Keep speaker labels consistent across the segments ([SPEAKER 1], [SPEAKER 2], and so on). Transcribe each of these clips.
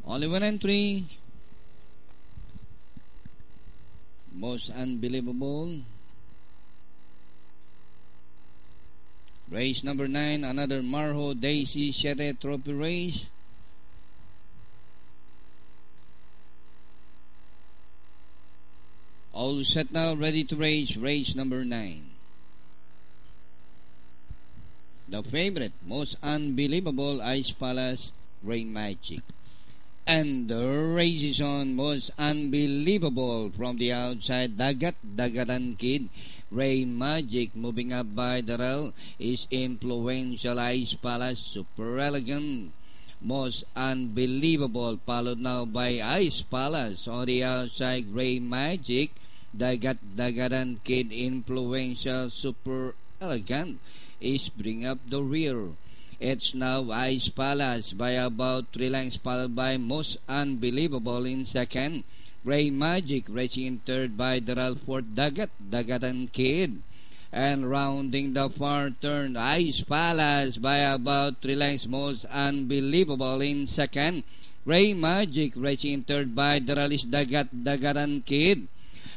[SPEAKER 1] Only one entry. Most unbelievable. Race number 9, another Marho Daisy Sete Trophy race. All set now, ready to race. Race number 9. The favorite, Most Unbelievable, Ice Palace, Gray Magic. And the race is on. Most Unbelievable from the outside. Dagatan Kid. Gray Magic moving up by the rail is Influential Ice Palace. Super Elegant. Most Unbelievable followed now by Ice Palace. On the outside, Gray Magic. Dagatan Kid. Influential. Super Elegant is bring up the rear. It's now Ice Palace by about 3 lengths, followed by Most Unbelievable in second. Gray Magic racing in third by the fourth, Dagatan Kid. And rounding the far turn, Ice Palace by about 3 lengths, Most Unbelievable in second. Gray Magic racing in third by the is Dagatan Kid.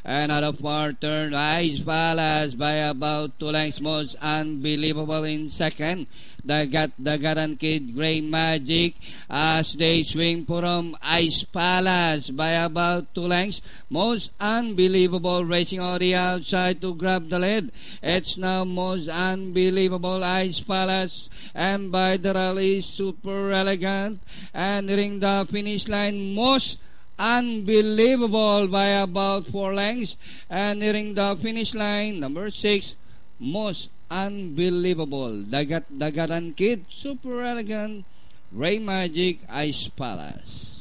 [SPEAKER 1] And at a far turn, Ice Palace by about 2 lengths, Most Unbelievable in second. Dagatan Kid, Gray Magic as they swing from Ice Palace by about 2 lengths. Most Unbelievable racing on the outside to grab the lead. It's now Most Unbelievable, Ice Palace, and by the rally Super Elegant, and nearing the finish line, Most Unbelievable by about 4 lengths, and nearing the finish line, number 6, Most Unbelievable, Dagatan Kid, Super Elegant, Gray Magic, Ice Palace.